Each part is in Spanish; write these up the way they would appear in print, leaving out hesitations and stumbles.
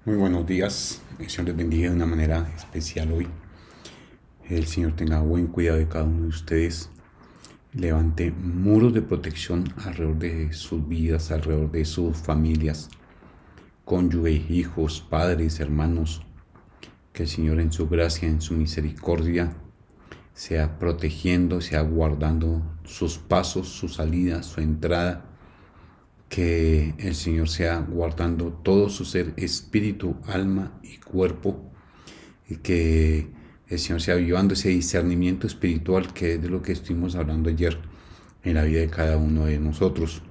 Muy buenos días, el Señor les bendiga de una manera especial hoy. El Señor tenga buen cuidado de cada uno de ustedes. Levante muros de protección alrededor de sus vidas, alrededor de sus familias, cónyuge, hijos, padres, hermanos. Que el Señor en su gracia, en su misericordia, sea protegiendo, sea guardando sus pasos, su salida, su entrada. Que el Señor sea guardando todo su ser, espíritu, alma y cuerpo, y que el Señor sea llevando ese discernimiento espiritual que es de lo que estuvimos hablando ayer en la vida de cada uno de nosotros.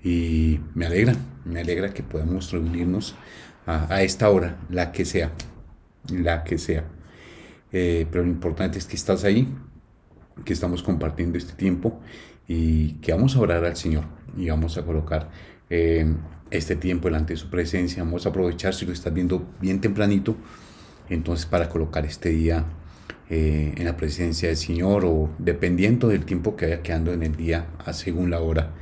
Y me alegra que podamos reunirnos a esta hora, la que sea. Pero lo importante es que estás ahí, que estamos compartiendo este tiempo y que vamos a orar al Señor y vamos a colocar este tiempo delante de su presencia. Vamos a aprovechar, si lo estás viendo bien tempranito, entonces para colocar este día en la presencia del Señor, o dependiendo del tiempo que vaya quedando en el día, según la hora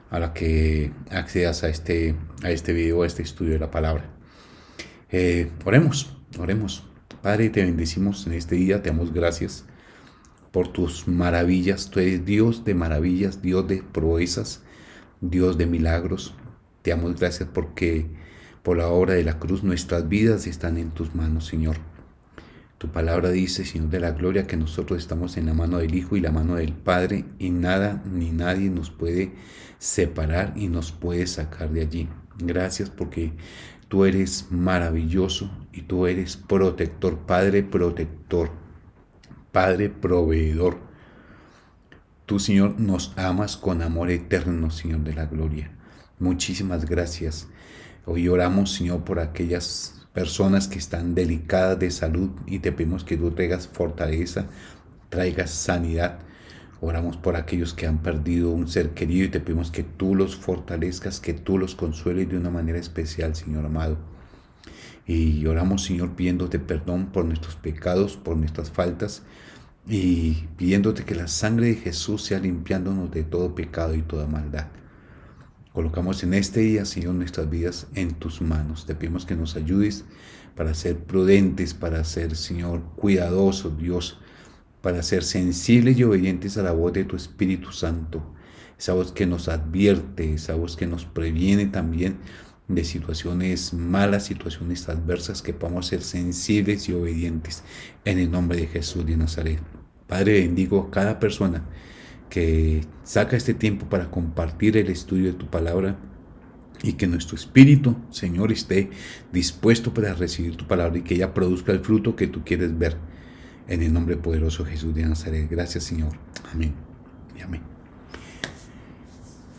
a la que accedas a este video, a este estudio de la palabra. Oremos. Padre, te bendecimos en este día, te damos gracias por tus maravillas. Tú eres Dios de maravillas, Dios de proezas, Dios de milagros. Te damos gracias porque por la obra de la cruz nuestras vidas están en tus manos, Señor. Tu palabra dice, Señor de la gloria, que nosotros estamos en la mano del Hijo y la mano del Padre, y nada ni nadie nos puede separar y nos puede sacar de allí. Gracias porque tú eres maravilloso y tú eres protector, Padre proveedor. Tú, Señor, nos amas con amor eterno, Señor de la gloria. Muchísimas gracias. Hoy oramos, Señor, por aquellas personas que están delicadas de salud y te pedimos que tú traigas fortaleza, traigas sanidad. Oramos por aquellos que han perdido un ser querido y te pedimos que tú los fortalezcas, que tú los consueles de una manera especial, Señor amado. Y oramos, Señor, pidiéndote perdón por nuestros pecados, por nuestras faltas, y pidiéndote que la sangre de Jesús sea limpiándonos de todo pecado y toda maldad. Colocamos en este día, Señor, nuestras vidas en tus manos. Te pedimos que nos ayudes para ser prudentes, para ser, Señor, cuidadosos, Dios, para ser sensibles y obedientes a la voz de tu Espíritu Santo. Esa voz que nos advierte, esa voz que nos previene también de situaciones malas, situaciones adversas, que podamos ser sensibles y obedientes en el nombre de Jesús de Nazaret. Padre, bendigo a cada persona que saca este tiempo para compartir el estudio de tu palabra, y que nuestro espíritu, Señor, esté dispuesto para recibir tu palabra y que ella produzca el fruto que tú quieres ver, en el nombre poderoso de Jesús de Nazaret. Gracias, Señor. Amén y amén.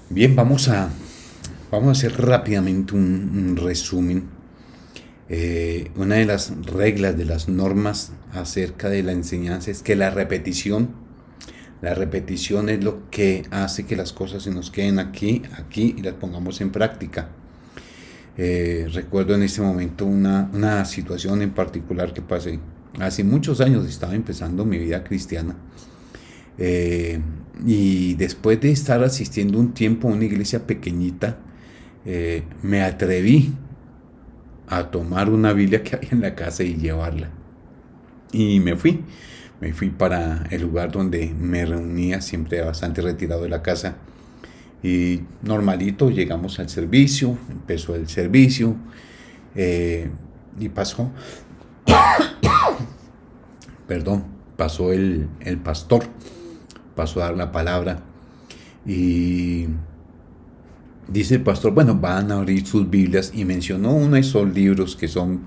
Bien, vamos a hacer rápidamente un resumen. Una de las reglas, de las normas acerca de la enseñanza, es que la repetición es lo que hace que las cosas se nos queden aquí y las pongamos en práctica. Recuerdo en este momento una situación en particular que pasé hace muchos años. Estaba empezando mi vida cristiana, y después de estar asistiendo un tiempo a una iglesia pequeñita, me atreví a tomar una Biblia que había en la casa y llevarla. Y me fui para el lugar donde me reunía, siempre bastante retirado de la casa. Y normalito llegamos al servicio, empezó el servicio, y pasó el pastor, pasó a dar la palabra, y dice el pastor, bueno, van a abrir sus Biblias, y mencionó uno de esos libros que son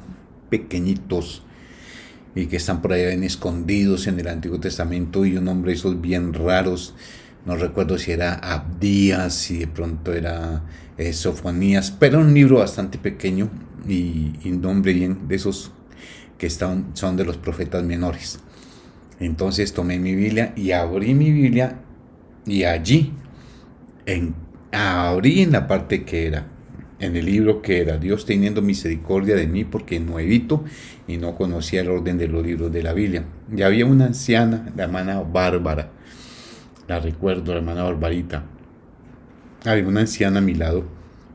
pequeñitos y que están por ahí escondidos en el Antiguo Testamento, y un nombre de esos bien raros. No recuerdo si era Abdías, si de pronto era Sofonías, pero un libro bastante pequeño y un nombre bien de esos que son de los profetas menores. Entonces tomé mi Biblia y abrí mi Biblia, y allí abrí en la parte que era, en el libro que era Dios teniendo misericordia de mí, porque nuevito y no conocía el orden de los libros de la Biblia. Y había una anciana, la hermana Bárbara, la recuerdo, la hermana Barbarita. Había una anciana a mi lado,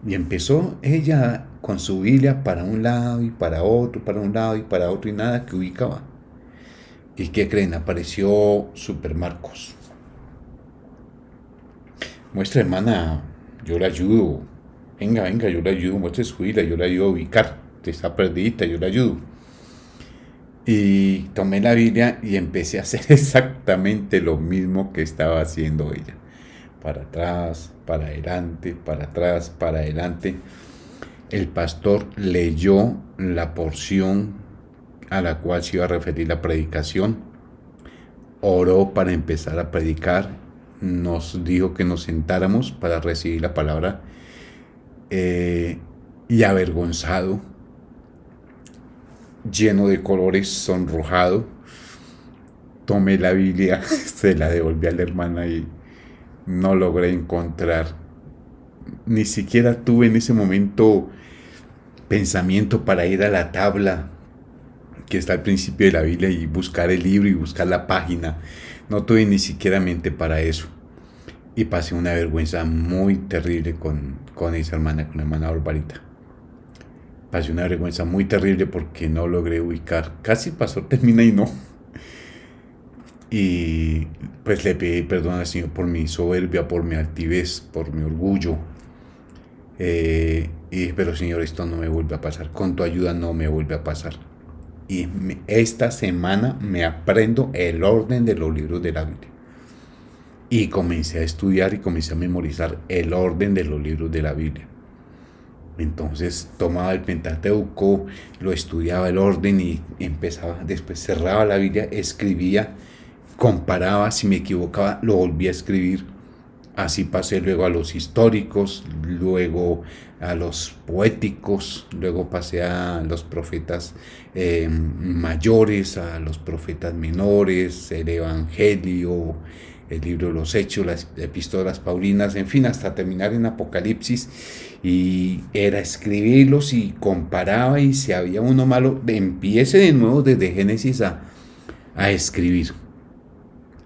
y empezó ella con su Biblia para un lado y para otro, para un lado y para otro, y nada que ubicaba. ¿Y qué creen? Apareció Super Marcos. Muestra, hermana, yo la ayudo. Venga, venga, yo la ayudo. Muestre su Biblia, yo la ayudo a ubicar. Está perdidita, yo la ayudo. Y tomé la Biblia y empecé a hacer exactamente lo mismo que estaba haciendo ella. Para atrás, para adelante, para atrás, para adelante. El pastor leyó la porción a la cual se iba a referir la predicación, oró para empezar a predicar, nos dijo que nos sentáramos para recibir la palabra, y avergonzado, lleno de colores, sonrojado, tomé la Biblia, se la devolví a la hermana y no logré encontrar, ni siquiera tuve en ese momento pensamiento para ir a la tabla que está al principio de la Biblia y buscar el libro y buscar la página. No tuve ni siquiera mente para eso. Y pasé una vergüenza muy terrible con esa hermana, con la hermana Barbarita. Pasé una vergüenza muy terrible porque no logré ubicar. Casi el pastor termina y no. Y pues le pedí perdón al Señor por mi soberbia, por mi altivez, por mi orgullo. Y dije, pero Señor, esto no me vuelve a pasar. Con tu ayuda no me vuelve a pasar. Y esta semana me aprendo el orden de los libros de la Biblia. Y comencé a estudiar y comencé a memorizar el orden de los libros de la Biblia. Entonces tomaba el Pentateuco, lo estudiaba el orden y empezaba, después cerraba la Biblia, escribía, comparaba, si me equivocaba, lo volvía a escribir. Así pasé luego a los históricos, luego a los poéticos, luego pasé a los profetas mayores, a los profetas menores, el Evangelio, el libro de los Hechos, las epístolas paulinas, en fin, hasta terminar en Apocalipsis. Y era escribirlos y comparaba, y si había uno malo, empiece de nuevo desde Génesis a escribir.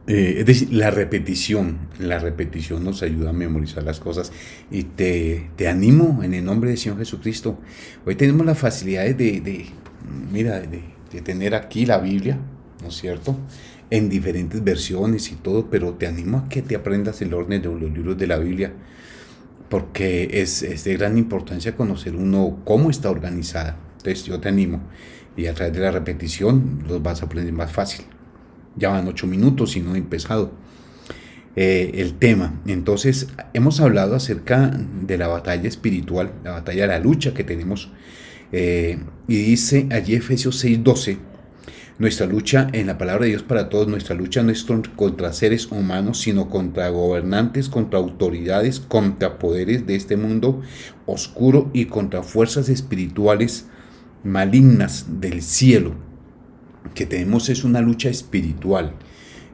Es decir, la repetición nos ayuda a memorizar las cosas, y te animo en el nombre del Señor Jesucristo. Hoy tenemos la facilidad de tener aquí la Biblia, ¿no es cierto?, en diferentes versiones y todo, pero te animo a que te aprendas el orden de los libros de la Biblia, porque es de gran importancia conocer uno cómo está organizada. Entonces yo te animo, y a través de la repetición los vas a aprender más fácil. Ya van 8 minutos y no he empezado el tema. Entonces hemos hablado acerca de la batalla espiritual, la batalla de la lucha que tenemos, y dice allí Efesios 6:12: nuestra lucha en la palabra de Dios para todos, nuestra lucha no es contra seres humanos, sino contra gobernantes, contra autoridades, contra poderes de este mundo oscuro y contra fuerzas espirituales malignas del cielo. Que tenemos es una lucha espiritual,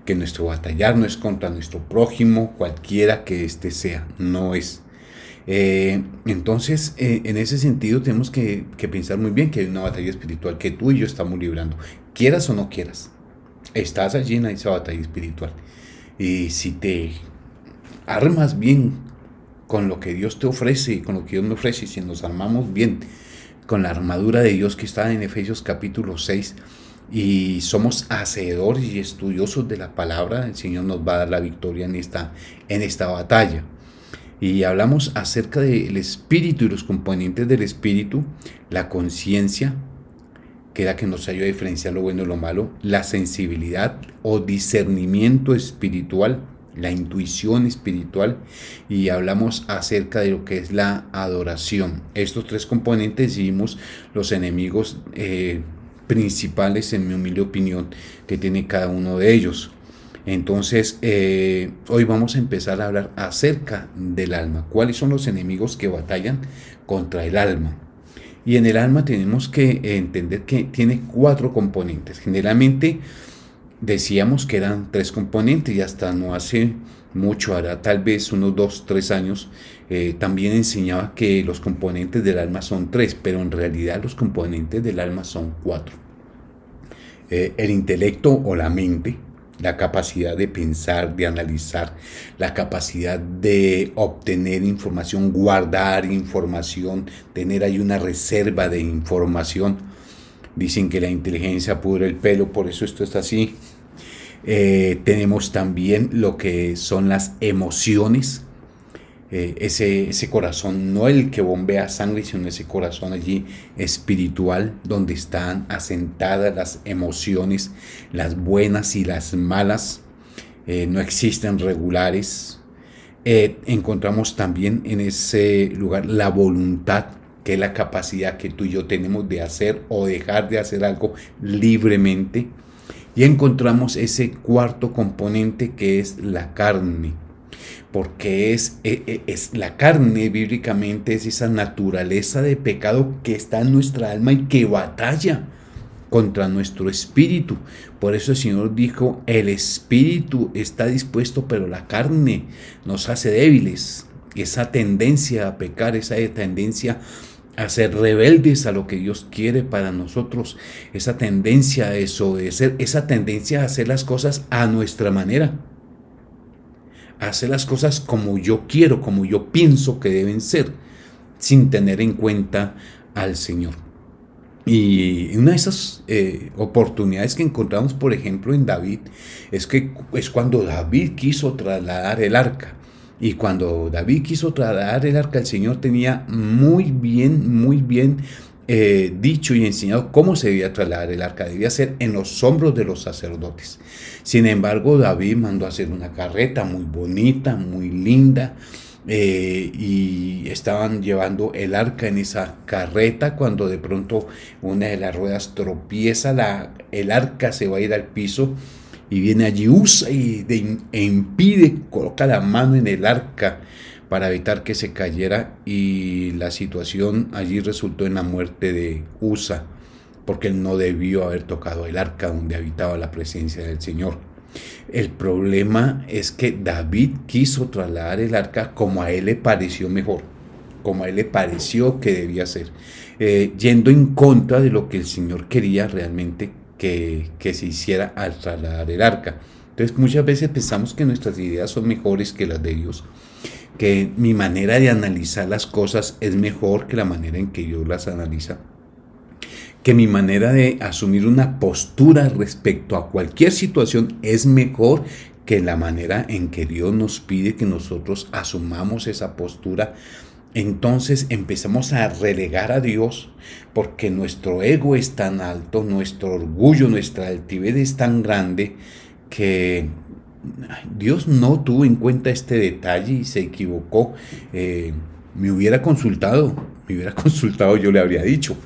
que nuestro batallar no es contra nuestro prójimo, cualquiera que éste sea, no es. Entonces, en ese sentido tenemos que pensar muy bien que hay una batalla espiritual que tú y yo estamos librando, quieras o no quieras, estás allí en esa batalla espiritual. Y si te armas bien con lo que Dios te ofrece y con lo que Dios me ofrece, y si nos armamos bien con la armadura de Dios que está en Efesios capítulo 6, y somos hacedores y estudiosos de la palabra, el Señor nos va a dar la victoria en esta batalla. Y hablamos acerca del espíritu y los componentes del espíritu: la conciencia, que es la que nos ayuda a diferenciar lo bueno y lo malo; la sensibilidad o discernimiento espiritual; la intuición espiritual; y hablamos acerca de lo que es la adoración. Estos 3 componentes, vimos los enemigos principales, en mi humilde opinión, que tiene cada uno de ellos. Entonces, hoy vamos a empezar a hablar acerca del alma. ¿Cuáles son los enemigos que batallan contra el alma? Y en el alma tenemos que entender que tiene 4 componentes. Generalmente decíamos que eran 3 componentes, y hasta no hace mucho, hará tal vez unos 2-3 años, también enseñaba que los componentes del alma son 3, pero en realidad los componentes del alma son 4. El intelecto o la mente, la capacidad de pensar, de analizar, la capacidad de obtener información, guardar información, tener ahí una reserva de información. Dicen que la inteligencia pudre el pelo, por eso esto está así. Tenemos también lo que son las emociones, ese corazón, no el que bombea sangre, sino ese corazón allí espiritual, donde están asentadas las emociones, las buenas y las malas. No existen regulares. Encontramos también en ese lugar la voluntad, que es la capacidad que tú y yo tenemos de hacer o dejar de hacer algo libremente. Y encontramos ese cuarto componente, que es la carne, porque es la carne bíblicamente, es esa naturaleza de pecado que está en nuestra alma y que batalla contra nuestro espíritu. Por eso el Señor dijo, el espíritu está dispuesto, pero la carne nos hace débiles. Esa tendencia a pecar, esa tendencia a ser rebeldes a lo que Dios quiere para nosotros, esa tendencia a desobedecer, esa tendencia a hacer las cosas a nuestra manera, a hacer las cosas como yo quiero, como yo pienso que deben ser, sin tener en cuenta al Señor. Y una de esas oportunidades que encontramos, por ejemplo, en David, es cuando David quiso trasladar el arca. Y cuando David quiso trasladar el arca, el Señor tenía muy bien dicho y enseñado cómo se debía trasladar el arca. Debía ser en los hombros de los sacerdotes. Sin embargo, David mandó a hacer una carreta muy bonita, muy linda, y estaban llevando el arca en esa carreta, cuando de pronto una de las ruedas tropieza, el arca se va a ir al piso, y viene allí Usa e impide, coloca la mano en el arca para evitar que se cayera, y la situación allí resultó en la muerte de Usa, porque él no debió haber tocado el arca donde habitaba la presencia del Señor. El problema es que David quiso trasladar el arca como a él le pareció mejor, como a él le pareció que debía ser, yendo en contra de lo que el Señor quería realmente que se hiciera al trasladar el arca. Entonces muchas veces pensamos que nuestras ideas son mejores que las de Dios, que mi manera de analizar las cosas es mejor que la manera en que Dios las analiza, que mi manera de asumir una postura respecto a cualquier situación es mejor que la manera en que Dios nos pide que nosotros asumamos esa postura. Entonces empezamos a relegar a Dios, porque nuestro ego es tan alto, nuestro orgullo, nuestra altivez es tan grande, que Dios no tuvo en cuenta este detalle y se equivocó. Me hubiera consultado, yo le habría dicho,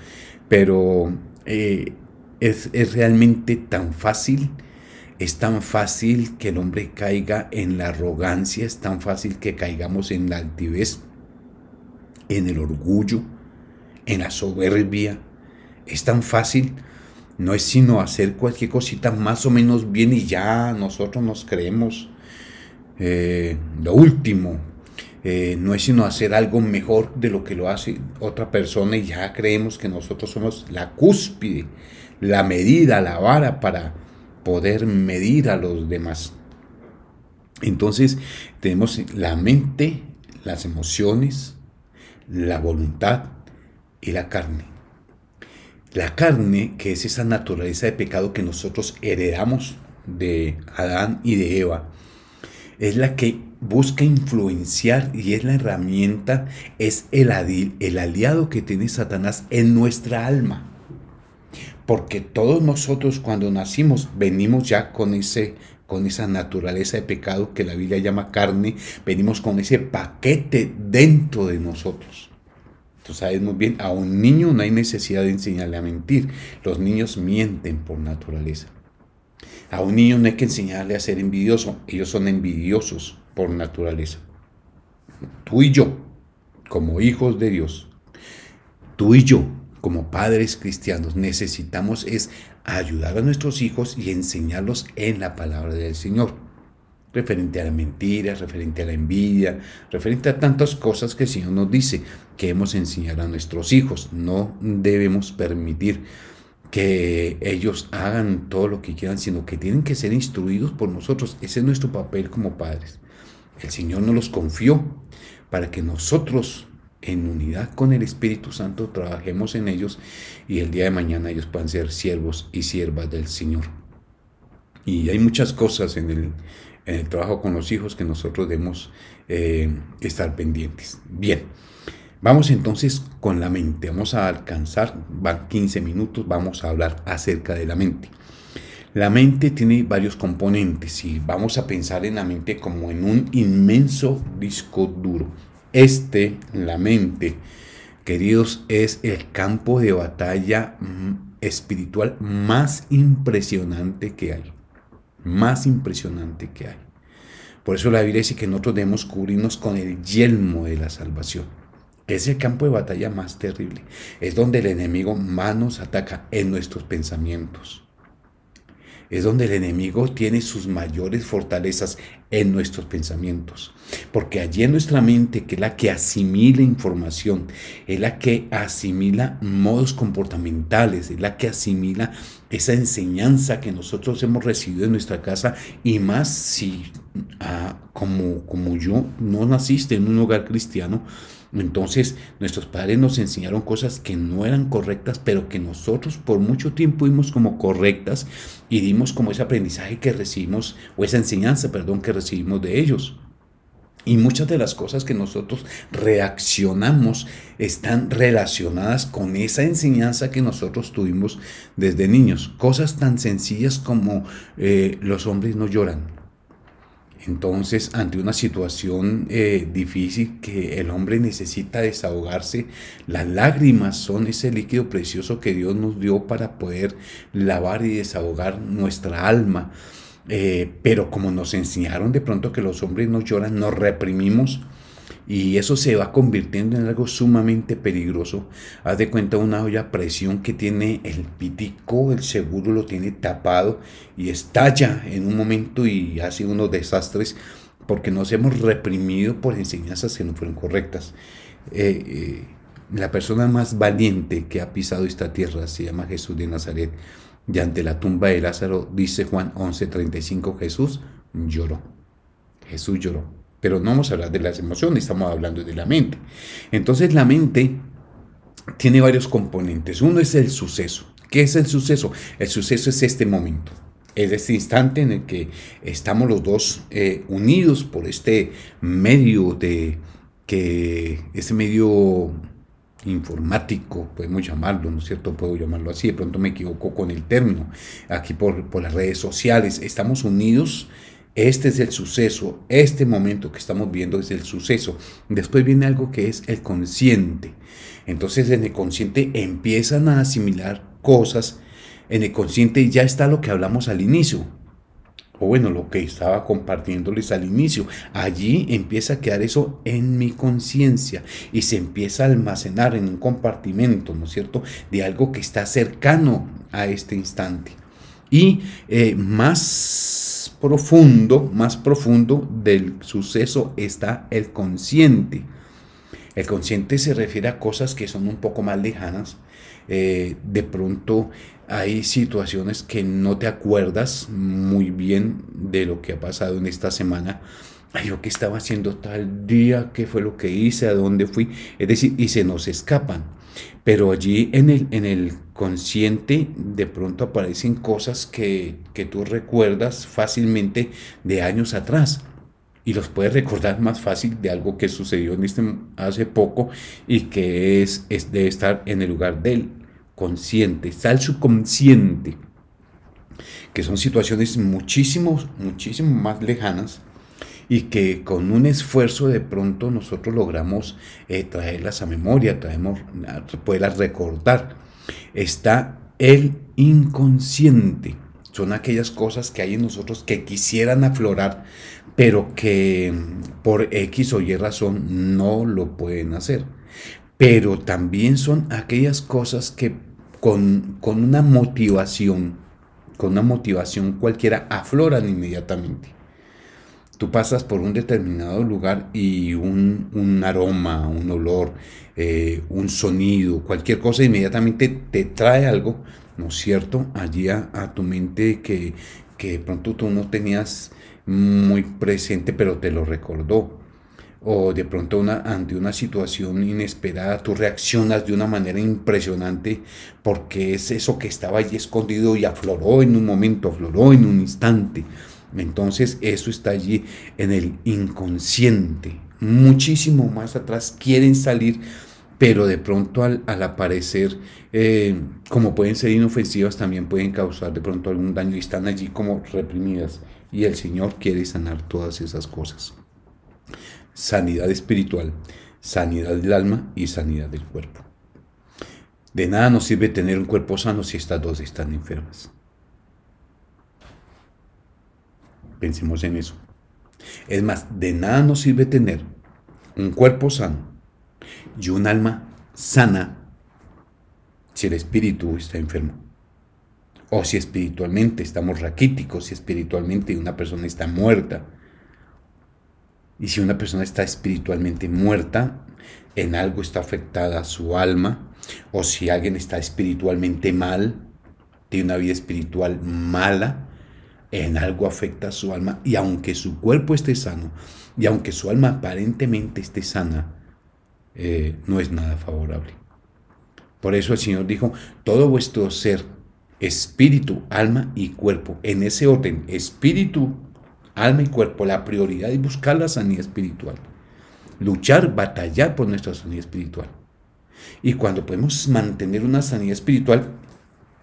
pero es realmente tan fácil. Es tan fácil que el hombre caiga en la arrogancia, es tan fácil que caigamos en la altivez, en el orgullo, en la soberbia. Es tan fácil, no es sino hacer cualquier cosita más o menos bien y ya nosotros nos creemos lo último. No es sino hacer algo mejor de lo que lo hace otra persona y ya creemos que nosotros somos la cúspide, la medida, la vara para poder medir a los demás. Entonces tenemos la mente, las emociones, la voluntad y la carne. La carne, que es esa naturaleza de pecado que nosotros heredamos de Adán y de Eva, es la que busca influenciar y es la herramienta, es el aliado que tiene Satanás en nuestra alma. Porque todos nosotros cuando nacimos venimos ya con esa naturaleza de pecado que la Biblia llama carne, venimos con ese paquete dentro de nosotros. Tú sabes muy bien, a un niño no hay necesidad de enseñarle a mentir. Los niños mienten por naturaleza. A un niño no hay que enseñarle a ser envidioso. Ellos son envidiosos por naturaleza. Tú y yo, como hijos de Dios, tú y yo, como padres cristianos, necesitamos es ayudar a nuestros hijos y enseñarlos en la palabra del Señor, referente a la mentira, referente a la envidia, referente a tantas cosas que el Señor nos dice que hemos enseñado a nuestros hijos. No debemos permitir que ellos hagan todo lo que quieran, sino que tienen que ser instruidos por nosotros. Ese es nuestro papel como padres. El Señor nos los confió para que nosotros, en unidad con el Espíritu Santo, trabajemos en ellos y el día de mañana ellos puedan ser siervos y siervas del Señor. Y hay muchas cosas en el trabajo con los hijos que nosotros debemos estar pendientes. Bien, vamos entonces con la mente. Vamos a alcanzar, van 15 minutos, vamos a hablar acerca de la mente. La mente tiene varios componentes y vamos a pensar en la mente como en un inmenso disco duro. La mente, queridos, es el campo de batalla espiritual más impresionante que hay. Más impresionante que hay. Por eso la Biblia dice que nosotros debemos cubrirnos con el yelmo de la salvación. Es el campo de batalla más terrible. Es donde el enemigo más nos ataca en nuestros pensamientos. Es donde el enemigo tiene sus mayores fortalezas en nuestros pensamientos. Porque allí en nuestra mente, que es la que asimila información, es la que asimila modos comportamentales, es la que asimila esa enseñanza que nosotros hemos recibido en nuestra casa, y más si, como yo, no naciste en un hogar cristiano. Entonces nuestros padres nos enseñaron cosas que no eran correctas, pero que nosotros por mucho tiempo vimos como correctas y dimos como ese aprendizaje que recibimos, o esa enseñanza, perdón, que recibimos de ellos. Y muchas de las cosas que nosotros reaccionamos están relacionadas con esa enseñanza que nosotros tuvimos desde niños. Cosas tan sencillas como los hombres no lloran. Entonces, ante una situación difícil que el hombre necesita desahogarse, las lágrimas son ese líquido precioso que Dios nos dio para poder lavar y desahogar nuestra alma. Pero como nos enseñaron de pronto que los hombres no lloran, nos reprimimos y eso se va convirtiendo en algo sumamente peligroso. Haz de cuenta una olla a presión que tiene el pitico, el seguro lo tiene tapado y estalla en un momento y hace unos desastres porque nos hemos reprimido por enseñanzas que no fueron correctas. La persona más valiente que ha pisado esta tierra se llama Jesús de Nazaret. Y ante la tumba de Lázaro, dice Juan 11:35, Jesús lloró. Jesús lloró. Pero no vamos a hablar de las emociones, estamos hablando de la mente. Entonces la mente tiene varios componentes. Uno es el suceso. ¿Qué es el suceso? El suceso es este momento. Es este instante en el que estamos los dos unidos por este medio ese medio informático, podemos llamarlo, ¿no es cierto? Puedo llamarlo así, de pronto me equivoco con el término, aquí por las redes sociales, estamos unidos. Este es el suceso, este momento que estamos viendo es el suceso. Después viene algo que es el consciente. Entonces en el consciente empiezan a asimilar cosas. En el consciente ya está lo que hablamos al inicio, o bueno, lo que estaba compartiéndoles al inicio. Allí empieza a quedar eso en mi conciencia y se empieza a almacenar en un compartimento, ¿no es cierto?, de algo que está cercano a este instante. Y más profundo del suceso está el consciente. El consciente se refiere a cosas que son un poco más lejanas. De pronto hay situaciones que no te acuerdas muy bien de lo que ha pasado en esta semana. Ay, yo qué estaba haciendo tal día, qué fue lo que hice, a dónde fui. Es decir, y se nos escapan. Pero allí en el consciente de pronto aparecen cosas que tú recuerdas fácilmente de años atrás. Y los puedes recordar más fácil de algo que sucedió hace poco y que debe estar en el lugar del consciente. Está el subconsciente, que son situaciones muchísimo más lejanas y que con un esfuerzo de pronto nosotros logramos traerlas a memoria, poderlas recordar. Está el inconsciente. Son aquellas cosas que hay en nosotros que quisieran aflorar, pero que por X o Y razón no lo pueden hacer. Pero también son aquellas cosas que con una motivación cualquiera afloran inmediatamente. Tú pasas por un determinado lugar y un aroma, un olor, un sonido, cualquier cosa inmediatamente te trae algo, ¿no es cierto? Allí a tu mente que de pronto tú no tenías muy presente, pero te lo recordó. O de pronto ante una situación inesperada tú reaccionas de una manera impresionante porque es eso que estaba allí escondido y afloró en un momento, afloró en un instante. Entonces eso está allí en el inconsciente. Muchísimo más atrás quieren salir, pero de pronto al aparecer, como pueden ser inofensivas, también pueden causar de pronto algún daño y están allí como reprimidas. Y el Señor quiere sanar todas esas cosas. Sanidad espiritual, sanidad del alma y sanidad del cuerpo. De nada nos sirve tener un cuerpo sano si estas dos están enfermas. Pensemos en eso. Es más, de nada nos sirve tener un cuerpo sano y un alma sana si el espíritu está enfermo. O si espiritualmente estamos raquíticos, si espiritualmente una persona está muerta. Y si una persona está espiritualmente muerta, en algo está afectada su alma, o si alguien está espiritualmente mal, tiene una vida espiritual mala, en algo afecta a su alma, y aunque su cuerpo esté sano, y aunque su alma aparentemente esté sana, no es nada favorable. Por eso el Señor dijo, todo vuestro ser, espíritu, alma y cuerpo, en ese orden, espíritu, alma y cuerpo, la prioridad es buscar la sanidad espiritual, luchar, batallar por nuestra sanidad espiritual. Y cuando podemos mantener una sanidad espiritual,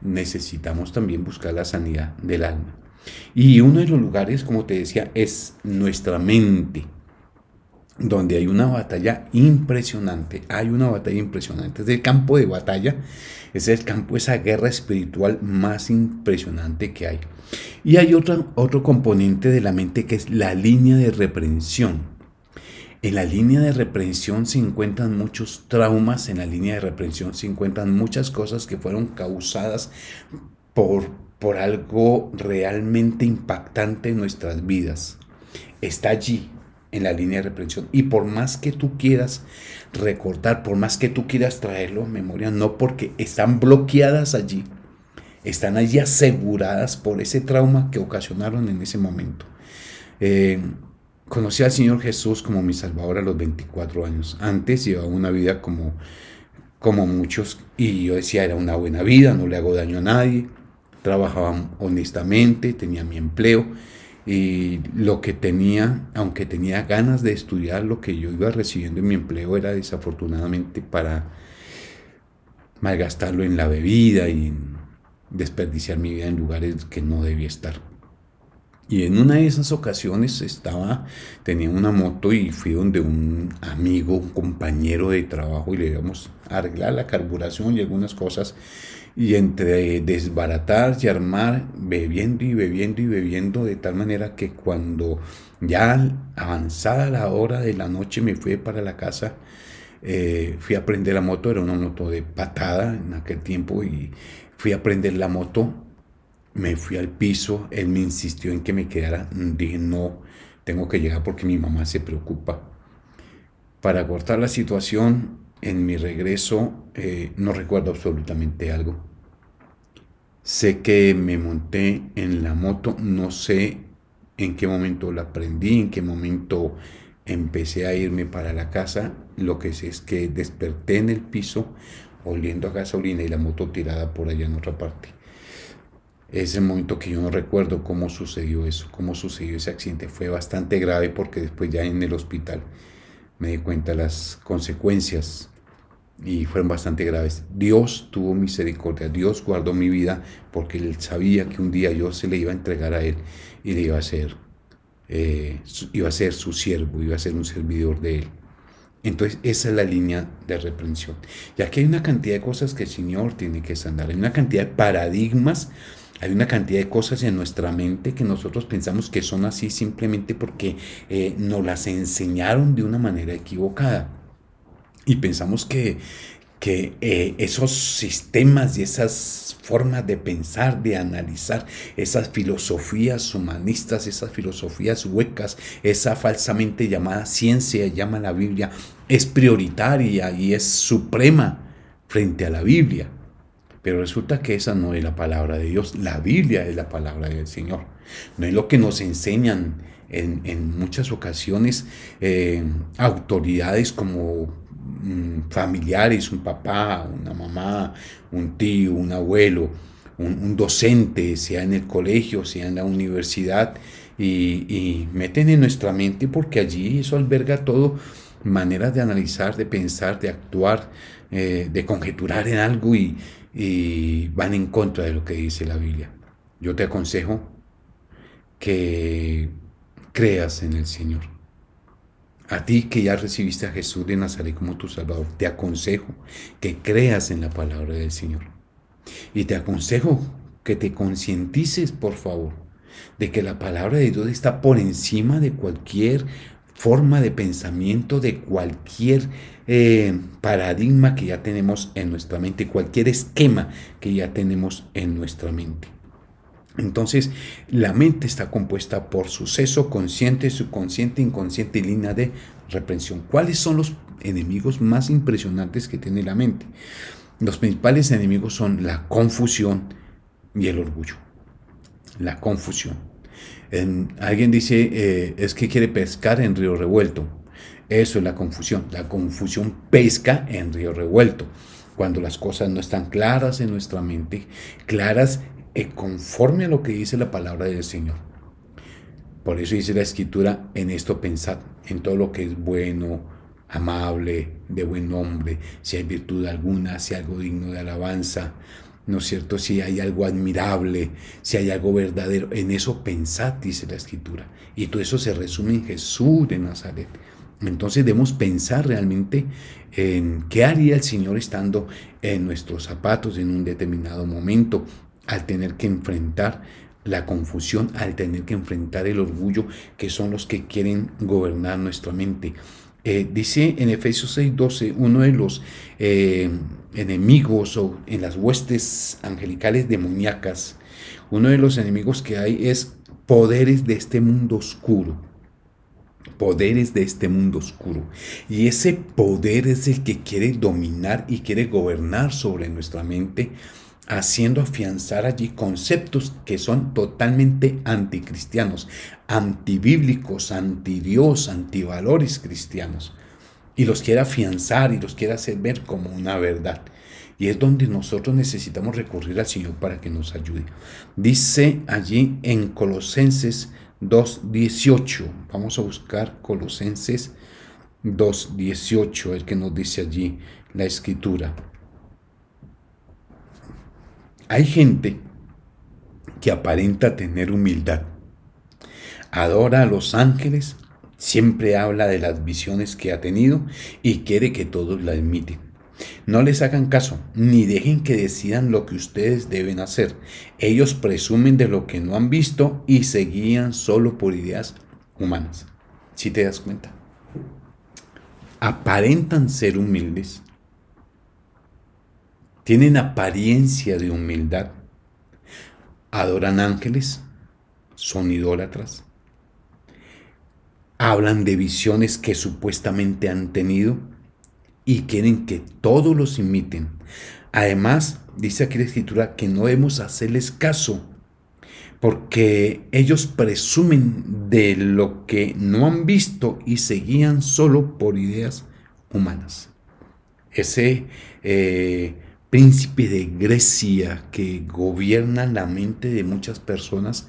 necesitamos también buscar la sanidad del alma. Y uno de los lugares, como te decía, es nuestra mente, donde hay una batalla impresionante, es el campo de batalla, es el campo, esa guerra espiritual más impresionante que hay. Y hay otro componente de la mente que es la línea de reprensión. En la línea de reprensión se encuentran muchos traumas, en la línea de reprensión se encuentran muchas cosas que fueron causadas por algo realmente impactante en nuestras vidas. Está allí, en la línea de reprensión. Y por más que tú quieras recordar, por más que tú quieras traerlo a memoria, no, porque están bloqueadas allí, están allí aseguradas por ese trauma que ocasionaron en ese momento. Conocí al Señor Jesús como mi Salvador a los 24 años. Antes llevaba una vida como muchos, y yo decía, era una buena vida, no le hago daño a nadie, trabajaba honestamente, tenía mi empleo, y lo que tenía, aunque tenía ganas de estudiar, lo que yo iba recibiendo en mi empleo era desafortunadamente para malgastarlo en la bebida y en desperdiciar mi vida en lugares que no debía estar. Y en una de esas ocasiones tenía una moto y fui donde un amigo, un compañero de trabajo, y le íbamos a arreglar la carburación y algunas cosas. Y entre desbaratar y armar, bebiendo y bebiendo y bebiendo, de tal manera que cuando ya avanzada la hora de la noche me fui para la casa, fui a prender la moto, era una moto de patada en aquel tiempo, y fui a prender la moto, me fui al piso, él me insistió en que me quedara, dije no, tengo que llegar porque mi mamá se preocupa. Para cortar la situación, en mi regreso no recuerdo absolutamente algo. Sé que me monté en la moto, no sé en qué momento la prendí, en qué momento empecé a irme para la casa. Lo que sé es que desperté en el piso oliendo a gasolina y la moto tirada por allá en otra parte. Es el momento que yo no recuerdo cómo sucedió eso, cómo sucedió ese accidente. Fue bastante grave porque después ya en el hospital me di cuenta de las consecuencias y fueron bastante graves. Dios tuvo misericordia, Dios guardó mi vida porque Él sabía que un día yo se le iba a entregar a Él y le iba a ser su siervo, iba a ser un servidor de Él. Entonces esa es la línea de reprensión. Y aquí hay una cantidad de cosas que el Señor tiene que sanar, hay una cantidad de paradigmas, hay una cantidad de cosas en nuestra mente que nosotros pensamos que son así simplemente porque nos las enseñaron de una manera equivocada. Y pensamos que que esos sistemas y esas formas de pensar, de analizar, esas filosofías humanistas, esas filosofías huecas, esa falsamente llamada ciencia, llama la Biblia, es prioritaria y es suprema frente a la Biblia. Pero resulta que esa no es la palabra de Dios. La Biblia es la palabra del Señor. No es lo que nos enseñan en muchas ocasiones autoridades como familiares, un papá, una mamá, un tío, un abuelo, un docente, sea en el colegio, sea en la universidad, y meten en nuestra mente porque allí eso alberga todo, maneras de analizar, de pensar, de actuar, de conjeturar en algo y van en contra de lo que dice la Biblia. Yo te aconsejo que creas en el Señor. A ti que ya recibiste a Jesús de Nazaret como tu Salvador, te aconsejo que creas en la palabra del Señor. Y te aconsejo que te concientices, por favor, de que la palabra de Dios está por encima de cualquier forma de pensamiento, de cualquier paradigma que ya tenemos en nuestra mente, cualquier esquema que ya tenemos en nuestra mente. Entonces, la mente está compuesta por suceso, consciente, subconsciente, inconsciente y línea de reprensión. ¿Cuáles son los enemigos más impresionantes que tiene la mente? Los principales enemigos son la confusión y el orgullo. La confusión. Alguien dice, es que quiere pescar en río revuelto. Eso es la confusión. La confusión pesca en río revuelto. Cuando las cosas no están claras en nuestra mente, claras conforme a lo que dice la palabra del Señor. Por eso dice la Escritura, en esto pensad, en todo lo que es bueno, amable, de buen nombre, si hay virtud alguna, si hay algo digno de alabanza, ¿no es cierto? Si hay algo admirable, si hay algo verdadero, en eso pensad, dice la Escritura. Y todo eso se resume en Jesús de Nazaret. Entonces debemos pensar realmente en qué haría el Señor estando en nuestros zapatos en un determinado momento, al tener que enfrentar la confusión, al tener que enfrentar el orgullo, que son los que quieren gobernar nuestra mente. Dice en Efesios 6:12, uno de los enemigos o en las huestes angelicales demoníacas, uno de los enemigos que hay es poderes de este mundo oscuro. Poderes de este mundo oscuro. Y ese poder es el que quiere dominar y quiere gobernar sobre nuestra mente, haciendo afianzar allí conceptos que son totalmente anticristianos, antibíblicos, antidios, antivalores cristianos. Y los quiere afianzar y los quiere hacer ver como una verdad. Y es donde nosotros necesitamos recurrir al Señor para que nos ayude. Dice allí en Colosenses 2:18. Vamos a buscar Colosenses 2:18, el que nos dice allí la Escritura. Hay gente que aparenta tener humildad, adora a los ángeles, siempre habla de las visiones que ha tenido y quiere que todos la imiten. No les hagan caso, ni dejen que decidan lo que ustedes deben hacer. Ellos presumen de lo que no han visto y se guían solo por ideas humanas. ¿Sí te das cuenta? Aparentan ser humildes, tienen apariencia de humildad, adoran ángeles, son idólatras, hablan de visiones que supuestamente han tenido y quieren que todos los imiten. Además, dice aquí la Escritura que no debemos hacerles caso porque ellos presumen de lo que no han visto y se guían solo por ideas humanas. Ese príncipe de Grecia que gobierna la mente de muchas personas,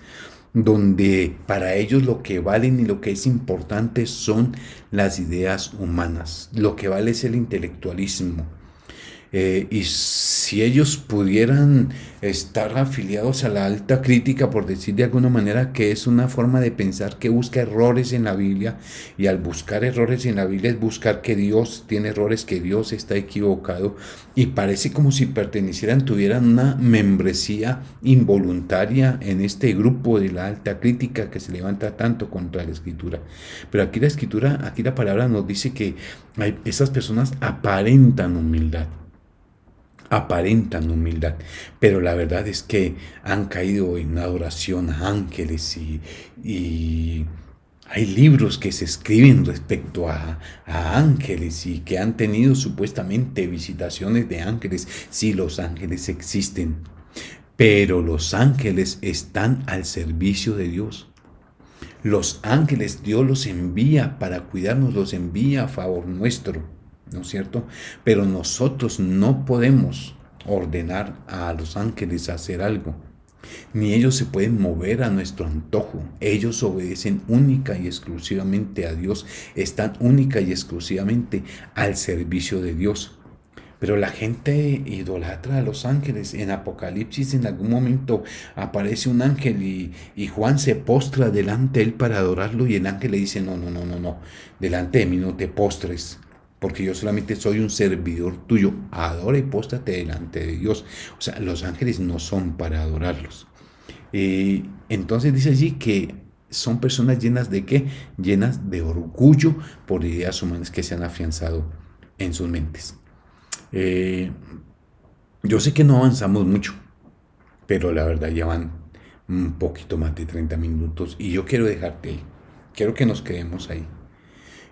donde para ellos lo que valen y lo que es importante son las ideas humanas, lo que vale es el intelectualismo. Y si ellos pudieran estar afiliados a la alta crítica, por decir de alguna manera, que es una forma de pensar que busca errores en la Biblia, y al buscar errores en la Biblia es buscar que Dios tiene errores, que Dios está equivocado, y parece como si pertenecieran, tuvieran una membresía involuntaria en este grupo de la alta crítica que se levanta tanto contra la Escritura. Pero aquí la Escritura, aquí la palabra nos dice que esas personas aparentan humildad. aparentan humildad, pero la verdad es que han caído en adoración a ángeles y hay libros que se escriben respecto a ángeles y que han tenido supuestamente visitaciones de ángeles. Sí, los ángeles existen, pero los ángeles están al servicio de Dios. Los ángeles Dios los envía para cuidarnos, los envía a favor nuestro, ¿no es cierto? Pero nosotros no podemos ordenar a los ángeles a hacer algo, ni ellos se pueden mover a nuestro antojo. Ellos obedecen única y exclusivamente a Dios, están única y exclusivamente al servicio de Dios. Pero la gente idolatra a los ángeles. En Apocalipsis en algún momento aparece un ángel y Juan se postra delante de él para adorarlo y el ángel le dice, no, no, no, no, no, delante de mí no te postres, porque yo solamente soy un servidor tuyo. Adora y póstrate delante de Dios. O sea, los ángeles no son para adorarlos. Entonces dice allí que son personas llenas de ¿qué? Llenas de orgullo por ideas humanas que se han afianzado en sus mentes. Yo sé que no avanzamos mucho, pero la verdad ya van un poquito más de 30 minutos y yo quiero dejarte ahí. Quiero que nos quedemos ahí.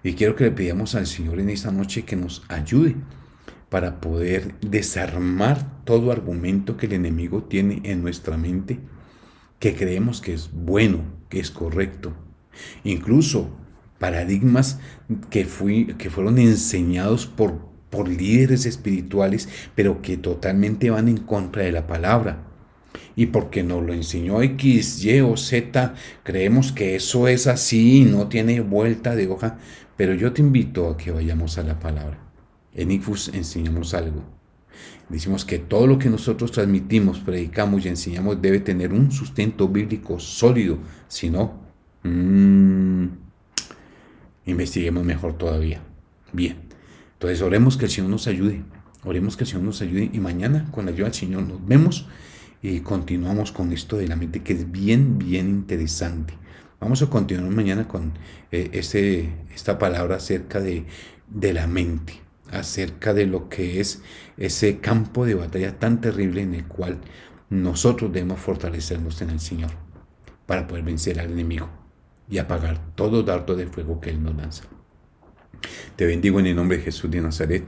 Y quiero que le pidamos al Señor en esta noche que nos ayude para poder desarmar todo argumento que el enemigo tiene en nuestra mente, que creemos que es bueno, que es correcto. Incluso paradigmas que fueron enseñados por líderes espirituales, pero que totalmente van en contra de la palabra. Y porque nos lo enseñó X, Y o Z, creemos que eso es así, no tiene vuelta de hoja. Pero yo te invito a que vayamos a la palabra. En ICFUS enseñamos algo. Decimos que todo lo que nosotros transmitimos, predicamos y enseñamos debe tener un sustento bíblico sólido. Si no, investiguemos mejor todavía. Bien. Entonces oremos que el Señor nos ayude. Oremos que el Señor nos ayude y mañana con la ayuda del Señor nos vemos y continuamos con esto de la mente que es bien, bien interesante. Vamos a continuar mañana con esta palabra acerca de la mente, acerca de lo que es ese campo de batalla tan terrible en el cual nosotros debemos fortalecernos en el Señor para poder vencer al enemigo y apagar todo dardo de fuego que Él nos lanza. Te bendigo en el nombre de Jesús de Nazaret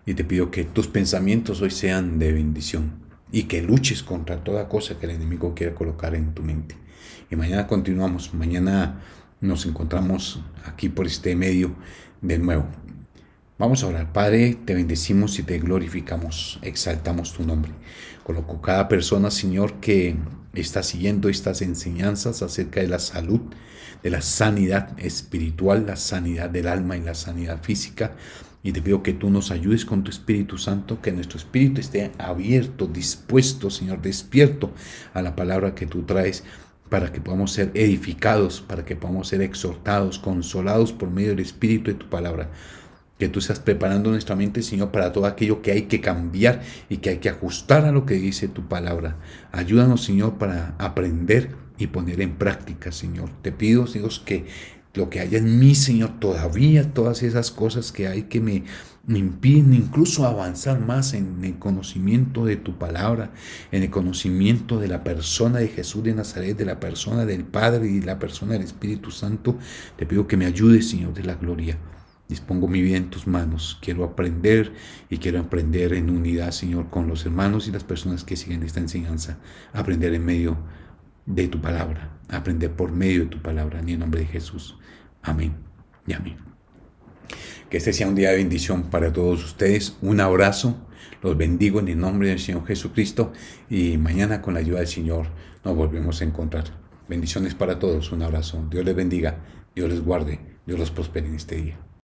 y te pido que tus pensamientos hoy sean de bendición y que luches contra toda cosa que el enemigo quiera colocar en tu mente. Y mañana continuamos, mañana nos encontramos aquí por este medio de nuevo. Vamos a orar. Padre, te bendecimos y te glorificamos, exaltamos tu nombre. Coloco cada persona, Señor, que está siguiendo estas enseñanzas acerca de la salud, de la sanidad espiritual, la sanidad del alma y la sanidad física. Y te pido que tú nos ayudes con tu Espíritu Santo, que nuestro espíritu esté abierto, dispuesto, Señor, despierto a la palabra que tú traes, para que podamos ser edificados, para que podamos ser exhortados, consolados por medio del Espíritu de tu palabra. Que tú estás preparando nuestra mente, Señor, para todo aquello que hay que cambiar y que hay que ajustar a lo que dice tu palabra. Ayúdanos, Señor, para aprender y poner en práctica, Señor. Te pido, Dios, que lo que haya en mí, Señor, todavía todas esas cosas que hay que me impiden incluso avanzar más en el conocimiento de tu palabra, en el conocimiento de la persona de Jesús de Nazaret, de la persona del Padre y de la persona del Espíritu Santo. Te pido que me ayudes, Señor de la gloria. Dispongo mi vida en tus manos. Quiero aprender y quiero aprender en unidad, Señor, con los hermanos y las personas que siguen esta enseñanza. Aprender en medio de tu palabra. Aprender por medio de tu palabra. En el nombre de Jesús. Amén y amén. Que este sea un día de bendición para todos ustedes. Un abrazo. Los bendigo en el nombre del Señor Jesucristo. Y mañana con la ayuda del Señor nos volvemos a encontrar. Bendiciones para todos. Un abrazo. Dios les bendiga. Dios les guarde. Dios los prospere en este día.